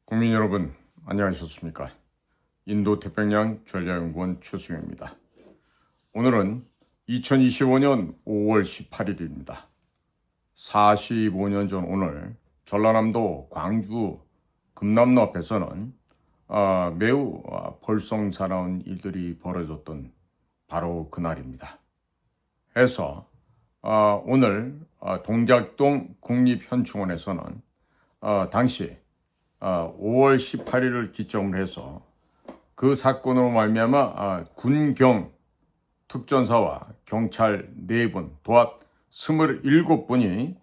국민 여러분, 안녕하셨습니까? 인도 태평양 전략연구원 최수영입니다. 오늘은 2025년 5월 18일입니다. 45년 전 오늘 전라남도 광주 금남로 앞에서는 매우 벌성사나운 일들이 벌어졌던 바로 그날입니다. 해서 오늘 동작동 국립현충원에서는 당시 5월 18일을 기점으로 해서 그 사건으로 말미암아 군경 특전사와 경찰 4분, 도합 27분이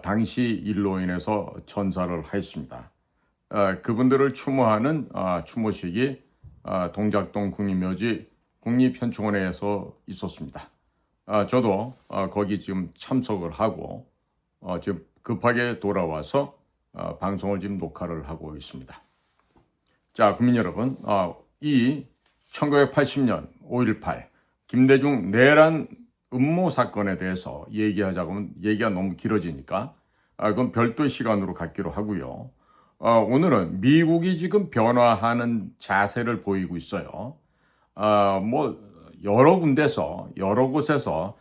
당시 일로 인해서 전사를 하였습니다. 그분들을 추모하는 추모식이 동작동 국립묘지 국립현충원에서 있었습니다. 저도 거기 지금 참석을 하고 지금 급하게 돌아와서 방송을 지금 녹화를 하고 있습니다. 자, 국민 여러분, 이 1980년 5.18 김대중 내란 음모 사건에 대해서 얘기하자고 하면 얘기가 너무 길어지니까 그건 별도의 시간으로 갖기로 하고요. 오늘은 미국이 지금 변화하는 자세를 보이고 있어요. 여러 곳에서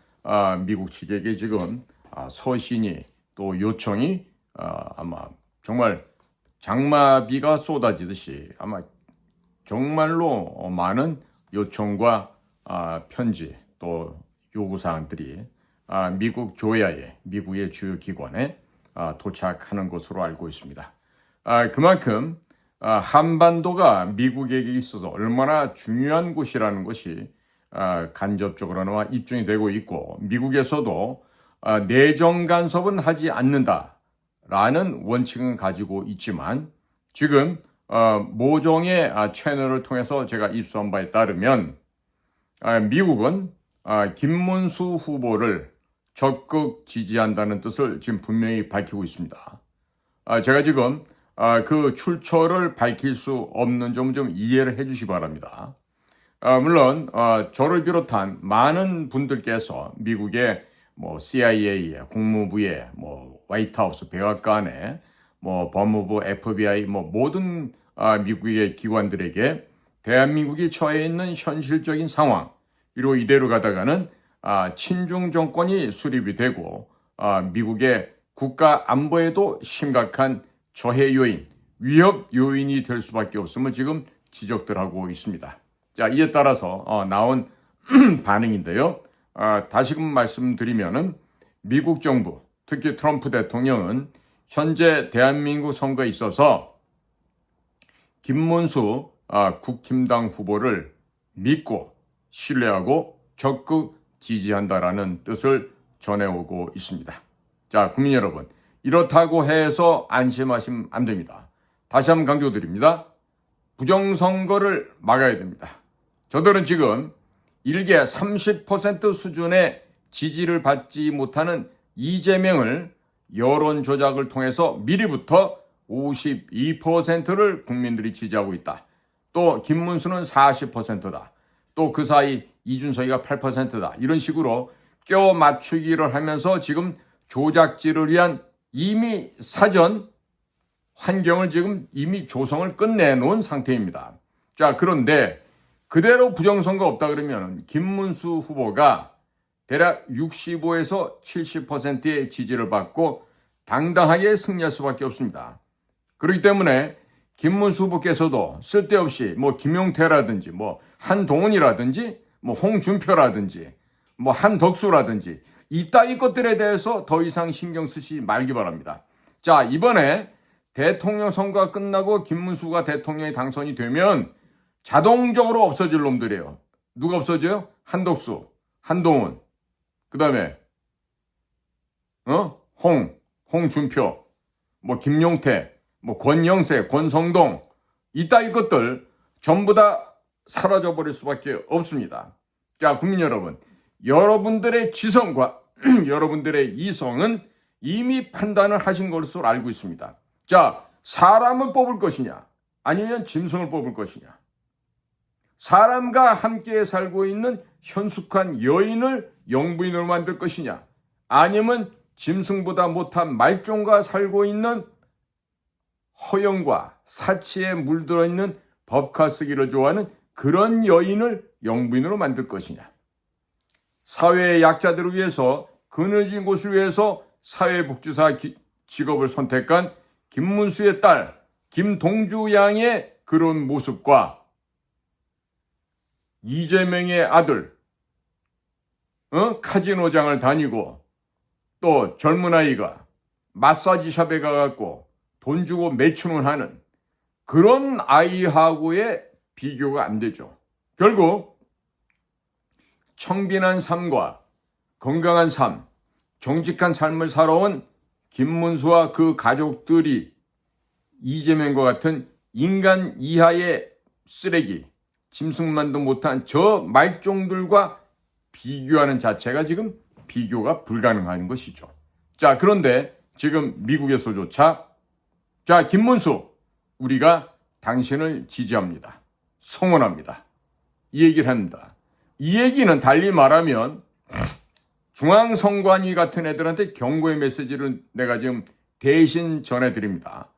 미국 측에게 지금 서신이 또 요청이 아마 정말 장마비가 쏟아지듯이 아마 정말로 많은 요청과 편지 또 요구사항들이 미국 조야에 미국의 주요 기관에 도착하는 것으로 알고 있습니다. 그만큼 한반도가 미국에게 있어서 얼마나 중요한 곳이라는 것이 간접적으로나마 입증이 되고 있고 미국에서도 내정 간섭은 하지 않는다라는 원칙은 가지고 있지만 지금 모종의 채널을 통해서 제가 입수한 바에 따르면 미국은 김문수 후보를 적극 지지한다는 뜻을 지금 분명히 밝히고 있습니다. 제가 지금 그 출처를 밝힐 수 없는 점을 좀 이해를 해 주시기 바랍니다. 물론 저를 비롯한 많은 분들께서 미국의 CIA에, 국무부에, 화이트하우스, 백악관에, 법무부, FBI, 모든 미국의 기관들에게 대한민국이 처해 있는 현실적인 상황, 그리고 이대로 가다가는 친중 정권이 수립이 되고 미국의 국가 안보에도 심각한 저해 요인, 위협 요인이 될 수밖에 없음을 지금 지적들 하고 있습니다. 자, 이에 따라서 나온 반응인데요. 다시금 말씀드리면은 미국 정부, 특히 트럼프 대통령은 현재 대한민국 선거에 있어서 김문수 국힘당 후보를 믿고 신뢰하고 적극 지지한다라는 뜻을 전해오고 있습니다. 자, 국민 여러분, 이렇다고 해서 안심하시면 안 됩니다. 다시 한번 강조드립니다. 부정선거를 막아야 됩니다. 저들은 지금 일개 30% 수준의 지지를 받지 못하는 이재명을 여론 조작을 통해서 미리부터 52%를 국민들이 지지하고 있다. 또 김문수는 40%다. 또 그 사이 이준석이가 8%다. 이런 식으로 껴 맞추기를 하면서 지금 조작질을 위한 이미 사전 환경을 지금 이미 조성을 끝내놓은 상태입니다. 자, 그런데 그대로 부정선거 없다 그러면 김문수 후보가 대략 65에서 70%의 지지를 받고 당당하게 승리할 수밖에 없습니다. 그렇기 때문에 김문수 후보께서도 쓸데없이 김용태라든지 한동훈이라든지 홍준표라든지 한덕수라든지 이따위 것들에 대해서 더 이상 신경 쓰지 말기 바랍니다. 자, 이번에 대통령 선거가 끝나고 김문수가 대통령이 당선이 되면 자동적으로 없어질 놈들이에요. 누가 없어져요? 한덕수, 한동훈, 그 다음에 홍준표, 김용태, 권영세, 권성동 이따위 것들 전부 다 사라져버릴 수밖에 없습니다. 자, 국민 여러분, 여러분들의 지성과 여러분들의 이성은 이미 판단을 하신 것으로 알고 있습니다. 자, 사람을 뽑을 것이냐 아니면 짐승을 뽑을 것이냐, 사람과 함께 살고 있는 현숙한 여인을 영부인으로 만들 것이냐 아니면 짐승보다 못한 말종과 살고 있는 허영과 사치에 물들어 있는 법카 쓰기를 좋아하는 그런 여인을 영부인으로 만들 것이냐? 사회의 약자들을 위해서 그늘진 곳을 위해서 사회복지사 직업을 선택한 김문수의 딸 김동주 양의 그런 모습과 이재명의 아들 카지노장을 다니고 또 젊은 아이가 마사지샵에 가갖고 돈 주고 매춘을 하는 그런 아이하고의 비교가 안 되죠. 결국 청빈한 삶과 건강한 삶, 정직한 삶을 살아온 김문수와 그 가족들이 이재명과 같은 인간 이하의 쓰레기, 짐승만도 못한 저 말종들과 비교하는 자체가 지금 비교가 불가능한 것이죠. 자, 그런데 지금 미국에서조차 자, 김문수, 우리가 당신을 지지합니다. 성원합니다. 이 얘기를 합니다. 이 얘기는 달리 말하면 중앙선관위 같은 애들한테 경고의 메시지를 내가 지금 대신 전해드립니다.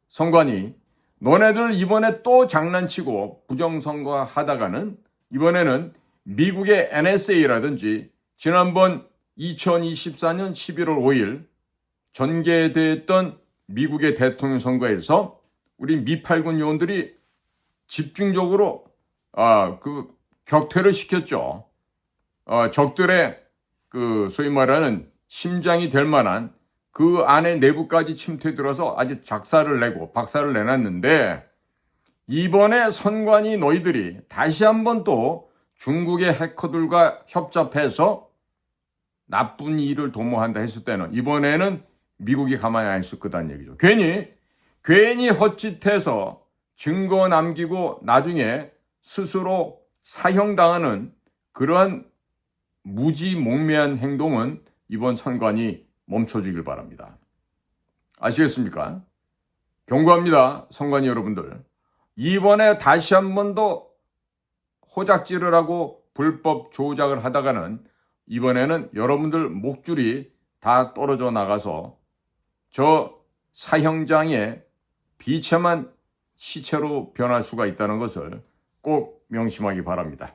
선관위, 너네들 이번에 또 장난치고 부정선거 하다가는 이번에는 미국의 NSA라든지 지난번 2024년 11월 5일 전개됐던 미국의 대통령 선거에서 우리 미팔군 요원들이 집중적으로 그 격퇴를 시켰죠. 적들의 그 소위 말하는 심장이 될 만한 그 안에 내부까지 침투해 들어서 아주 작사를 내고 박살을 내놨는데 이번에 선관위 너희들이 다시 한번 또 중국의 해커들과 협잡해서 나쁜 일을 도모한다 했을 때는 이번에는 미국이 가만히 안 있을 거다는 얘기죠. 괜히 헛짓해서 증거 남기고 나중에 스스로 사형당하는 그러한 무지몽매한 행동은 이번 선관위 멈춰주길 바랍니다. 아시겠습니까? 경고합니다. 선관위 여러분들. 이번에 다시 한 번 더 호작질을 하고 불법 조작을 하다가는 이번에는 여러분들 목줄이 다 떨어져 나가서 저 사형장의 비참한 시체로 변할 수가 있다는 것을 꼭 명심하기 바랍니다.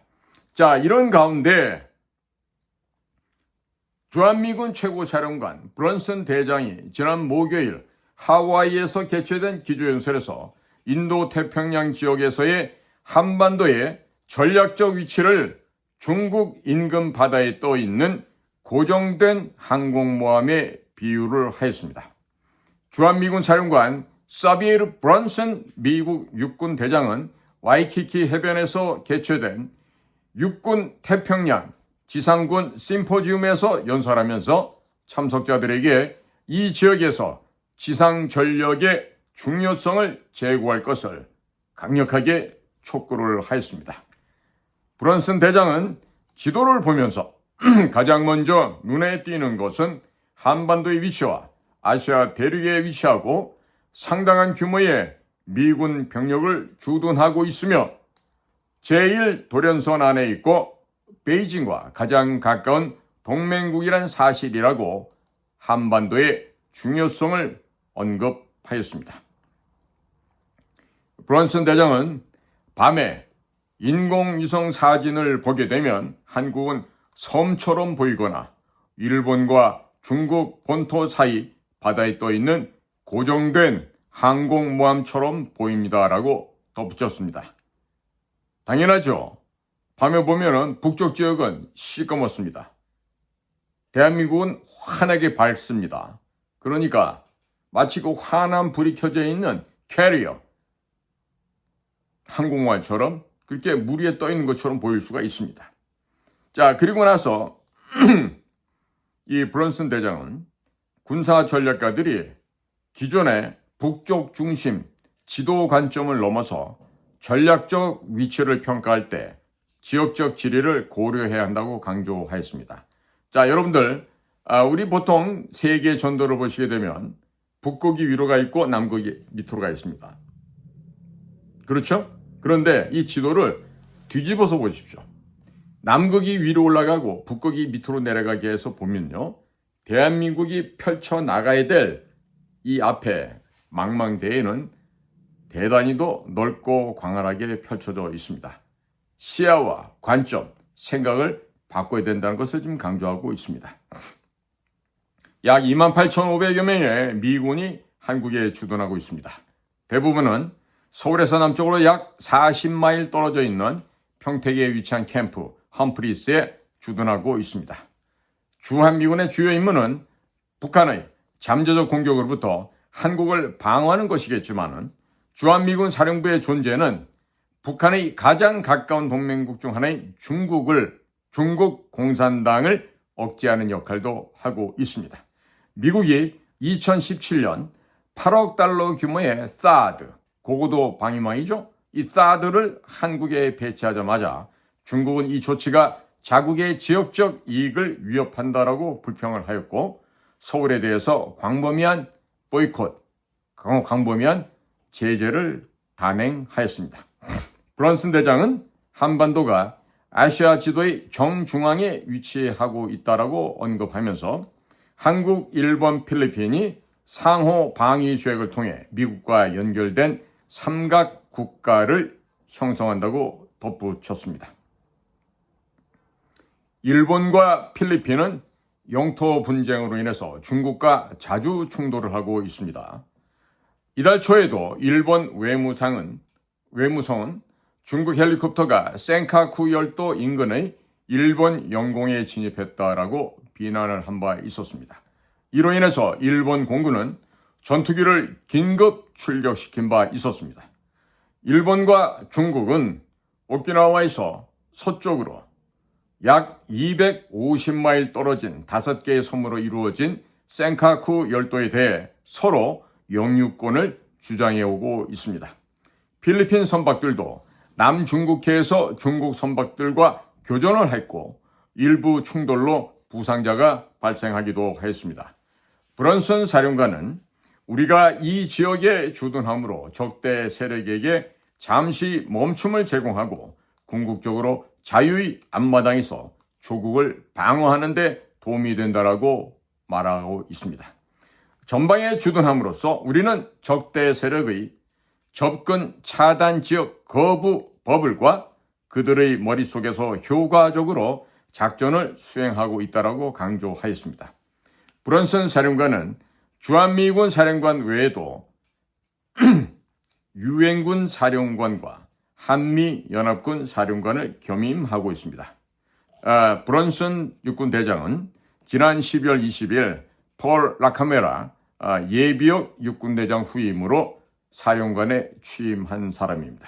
자, 이런 가운데 주한미군 최고사령관 브런슨 대장이 지난 목요일 하와이에서 개최된 기조연설에서 인도태평양 지역에서의 한반도의 전략적 위치를 중국 인근 바다에 떠 있는 고정된 항공모함에 비유를 하였습니다. 주한미군 사령관 사비에르 브런슨 미국 육군 대장은 와이키키 해변에서 개최된 육군 태평양 지상군 심포지움에서 연설하면서 참석자들에게 이 지역에서 지상 전력의 중요성을 제고할 것을 강력하게 촉구를 하였습니다. 브런슨 대장은 지도를 보면서 가장 먼저 눈에 띄는 것은 한반도의 위치와 아시아 대륙에 위치하고 상당한 규모의 미군 병력을 주둔하고 있으며 제1도련선 안에 있고 베이징과 가장 가까운 동맹국이란 사실이라고 한반도의 중요성을 언급하였습니다. 브런슨 대장은 밤에 인공위성 사진을 보게 되면 한국은 섬처럼 보이거나 일본과 중국 본토 사이 바다에 떠 있는 고정된 항공모함처럼 보입니다라고 덧붙였습니다. 당연하죠. 밤에 보면은 북쪽 지역은 시꺼멓습니다. 대한민국은 환하게 밝습니다. 그러니까 마치 그 환한 불이 켜져 있는 캐리어 항공모함처럼 그렇게 물 위에 떠 있는 것처럼 보일 수가 있습니다. 자, 그리고 나서 이 브런슨 대장은 군사 전략가들이 기존의 북쪽 중심 지도 관점을 넘어서 전략적 위치를 평가할 때 지역적 지리를 고려해야 한다고 강조하였습니다. 자, 여러분들, 우리 보통 세계 전도를 보시게 되면 북극이 위로 가 있고 남극이 밑으로 가 있습니다. 그렇죠? 그런데 이 지도를 뒤집어서 보십시오. 남극이 위로 올라가고 북극이 밑으로 내려가게 해서 보면요. 대한민국이 펼쳐나가야 될 이 앞에 망망대해는 대단히도 넓고 광활하게 펼쳐져 있습니다. 시야와 관점, 생각을 바꿔야 된다는 것을 지금 강조하고 있습니다. 약 28,500여 명의 미군이 한국에 주둔하고 있습니다. 대부분은 서울에서 남쪽으로 약 40마일 떨어져 있는 평택에 위치한 캠프 험프리스에 주둔하고 있습니다. 주한미군의 주요 임무는 북한의 잠재적 공격으로부터 한국을 방어하는 것이겠지만 주한미군 사령부의 존재는 북한의 가장 가까운 동맹국 중 하나인 중국 공산당을 억제하는 역할도 하고 있습니다. 미국이 2017년 8억 달러 규모의 사드, 고고도 방위망이죠. 이 사드를 한국에 배치하자마자 중국은 이 조치가 자국의 지역적 이익을 위협한다라고 불평을 하였고 서울에 대해서 광범위한 보이콧, 광범위한 제재를 단행하였습니다. 브런슨 대장은 한반도가 아시아 지도의 정중앙에 위치하고 있다라고 언급하면서 한국, 일본, 필리핀이 상호 방위 조약을 통해 미국과 연결된 삼각 국가를 형성한다고 덧붙였습니다. 일본과 필리핀은 영토 분쟁으로 인해서 중국과 자주 충돌을 하고 있습니다. 이달 초에도 일본 외무성은 중국 헬리콥터가 센카쿠 열도 인근의 일본 영공에 진입했다라고 비난을 한 바 있었습니다. 이로 인해서 일본 공군은 전투기를 긴급 출격시킨 바 있었습니다. 일본과 중국은 오키나와에서 서쪽으로 약 250마일 떨어진 5개의 섬으로 이루어진 센카쿠 열도에 대해 서로 영유권을 주장해오고 있습니다. 필리핀 선박들도 남중국해에서 중국 선박들과 교전을 했고 일부 충돌로 부상자가 발생하기도 했습니다. 브런슨 사령관은 우리가 이 지역에 주둔함으로 적대 세력에게 잠시 멈춤을 제공하고 궁극적으로 자유의 앞마당에서 조국을 방어하는 데 도움이 된다라고 말하고 있습니다. 전방에 주둔함으로써 우리는 적대 세력의 접근 차단 지역 거부 버블과 그들의 머릿속에서 효과적으로 작전을 수행하고 있다라고 강조하였습니다. 브런슨 사령관은 주한미군 사령관 외에도 유엔군 사령관과 한미연합군 사령관을 겸임하고 있습니다. 브런슨 육군 대장은 지난 12월 20일 폴 라카메라 예비역 육군대장 후임으로 사령관에 취임한 사람입니다.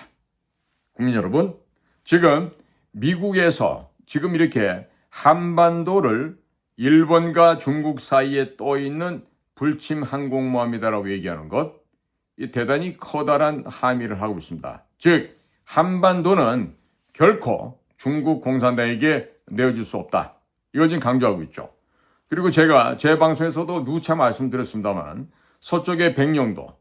국민 여러분, 지금 미국에서 지금 이렇게 한반도를 일본과 중국 사이에 떠있는 불침 항공모함이다라고 얘기하는 것, 이 대단히 커다란 함의를 하고 있습니다. 즉 한반도는 결코 중국 공산당에게 내어줄 수 없다. 이걸 지금 강조하고 있죠. 그리고 제가 제 방송에서도 누차 말씀드렸습니다만 서쪽의 백령도,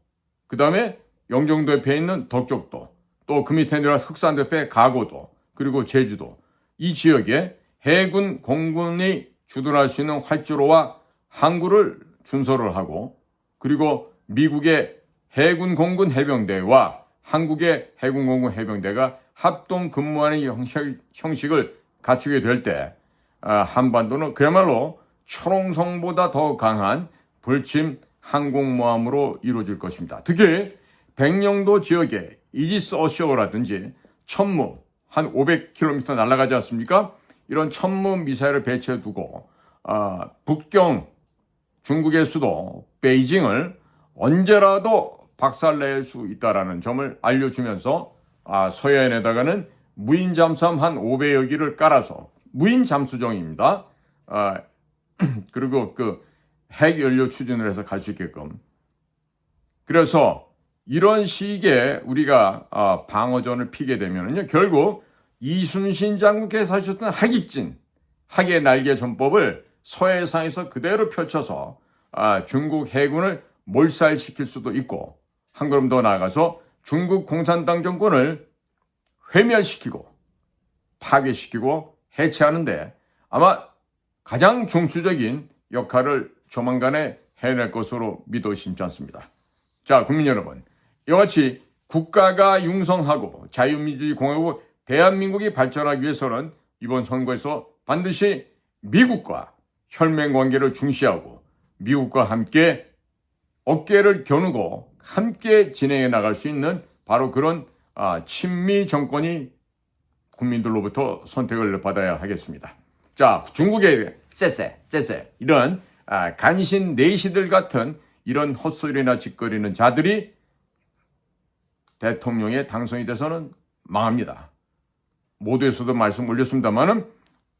그 다음에 영종도 옆에 있는 덕적도, 또 그 밑에 내려와 흑산 옆에 가고도, 그리고 제주도, 이 지역에 해군 공군이 주둔할 수 있는 활주로와 항구를 준설을 하고, 그리고 미국의 해군 공군 해병대와 한국의 해군 공군 해병대가 합동 근무하는 형식을 갖추게 될 때 한반도는 그야말로 초롱성보다 더 강한 불침 항공모함으로 이루어질 것입니다. 특히 백령도 지역에 이지스 어쇼라든지 천무 한 500km 날아가지 않습니까? 이런 천무 미사일을 배치해 두고 북경 중국의 수도 베이징을 언제라도 박살낼 수 있다는 점을 알려주면서 서해안에다가는 무인 잠수함 한 500여 기를 깔아서 무인 잠수정입니다. 그리고 그 핵연료 추진을 해서 갈 수 있게끔. 그래서 이런 시기에 우리가 방어전을 피게 되면요, 결국 이순신 장군께서 하셨던 핵익진, 핵의 날개 전법을 서해상에서 그대로 펼쳐서 중국 해군을 몰살시킬 수도 있고, 한 걸음 더 나아가서 중국 공산당 정권을 회멸시키고 파괴시키고 해체하는데 아마 가장 중추적인 역할을 조만간에 해낼 것으로 믿어 심지 않습니다. 자, 국민 여러분, 이와 같이 국가가 융성하고 자유민주주의 공화국 대한민국이 발전하기 위해서는 이번 선거에서 반드시 미국과 혈맹 관계를 중시하고 미국과 함께 어깨를 겨누고 함께 진행해 나갈 수 있는 바로 그런 친미 정권이 국민들로부터 선택을 받아야 하겠습니다. 자, 중국의 쎄쎄 이런 간신 내시들 같은 이런 헛소리나 짓거리는 자들이 대통령에 당선이 돼서는 망합니다. 모두에서도 말씀 올렸습니다만은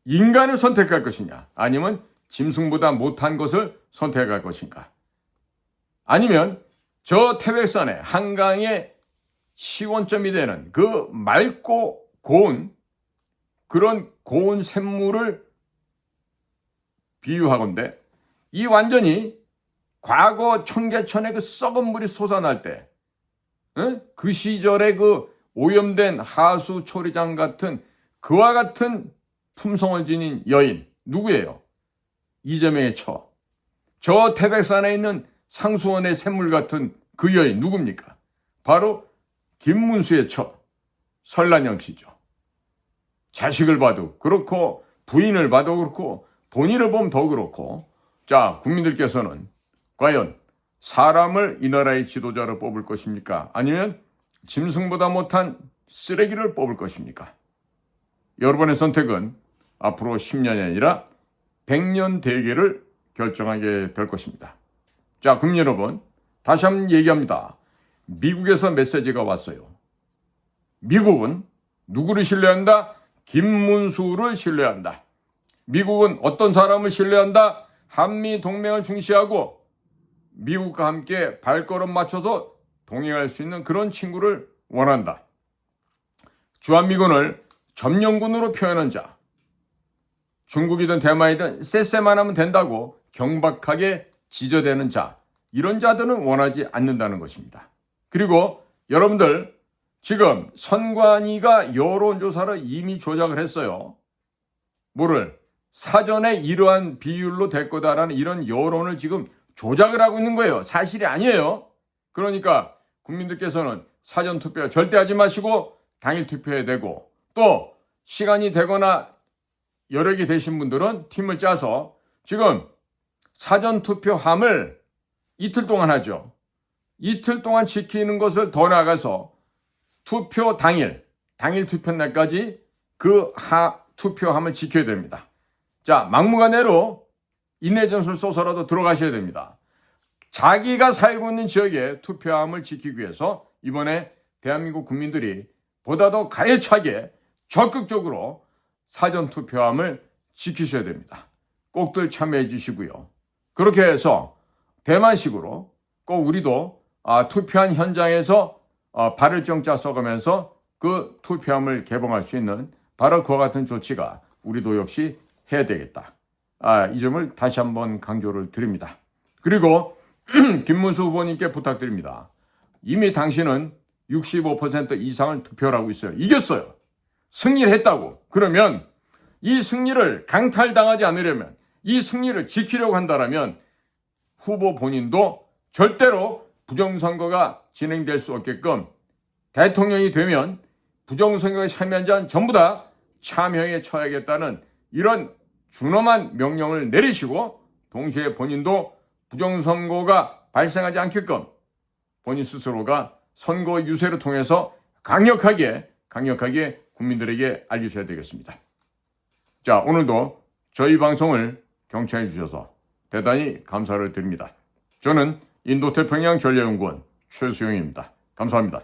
인간을 선택할 것이냐, 아니면 짐승보다 못한 것을 선택할 것인가, 아니면 저 태백산의 한강의 시원점이 되는 그 맑고 고운 그런 고운 샘물을 비유하건대 이 완전히 과거 청계천에 그 썩은 물이 솟아날 때 그 시절에 그 오염된 하수 초리장 같은 그와 같은 품성을 지닌 여인 누구예요? 이재명의 처. 저 태백산에 있는 상수원의 샘물 같은 그 여인 누굽니까? 바로 김문수의 처 설란영 씨죠. 자식을 봐도 그렇고 부인을 봐도 그렇고 본인을 보면 더 그렇고. 자, 국민들께서는 과연 사람을 이 나라의 지도자로 뽑을 것입니까? 아니면 짐승보다 못한 쓰레기를 뽑을 것입니까? 여러분의 선택은 앞으로 10년이 아니라 100년 대계를 결정하게 될 것입니다. 자, 국민 여러분, 다시 한번 얘기합니다. 미국에서 메시지가 왔어요. 미국은 누구를 신뢰한다? 김문수를 신뢰한다. 미국은 어떤 사람을 신뢰한다? 한미 동맹을 중시하고 미국과 함께 발걸음 맞춰서 동행할 수 있는 그런 친구를 원한다. 주한미군을 점령군으로 표현한 자, 중국이든 대만이든 쎄쎄만 하면 된다고 경박하게 지저대는 자, 이런 자들은 원하지 않는다는 것입니다. 그리고 여러분들, 지금 선관위가 여론조사를 이미 조작을 했어요. 뭐를? 사전에 이러한 비율로 될 거다라는 이런 여론을 지금 조작을 하고 있는 거예요. 사실이 아니에요. 그러니까 국민들께서는 사전투표 절대 하지 마시고 당일 투표해야 되고, 또 시간이 되거나 여력이 되신 분들은 팀을 짜서 지금 사전투표함을 이틀 동안 하죠. 이틀 동안 지키는 것을 더 나아가서 투표 당일 투표 날까지 그 투표함을 지켜야 됩니다. 자, 막무가내로 인내전술 써서라도 들어가셔야 됩니다. 자기가 살고 있는 지역의 투표함을 지키기 위해서 이번에 대한민국 국민들이 보다 더 가해차게 적극적으로 사전투표함을 지키셔야 됩니다. 꼭들 참여해 주시고요. 그렇게 해서 대만식으로 꼭 우리도 투표한 현장에서 발을 정자 써가면서 그 투표함을 개봉할 수 있는 바로 그와 같은 조치가 우리도 역시 해야 되겠다. 이 점을 다시 한번 강조를 드립니다. 그리고 김문수 후보님께 부탁드립니다. 이미 당신은 65% 이상을 득표를 하고 있어요. 이겼어요. 승리를 했다고. 그러면 이 승리를 강탈당하지 않으려면, 이 승리를 지키려고 한다면 후보 본인도 절대로 부정선거가 진행될 수 없게끔 대통령이 되면 부정선거에 참여한 자는 전부 다 참형에 처해야겠다는 이런 준엄한 명령을 내리시고, 동시에 본인도 부정선거가 발생하지 않게끔 본인 스스로가 선거 유세를 통해서 강력하게 국민들에게 알리셔야 되겠습니다. 자, 오늘도 저희 방송을 경청해 주셔서 대단히 감사를 드립니다. 저는 인도태평양 전략연구원 최수영입니다. 감사합니다.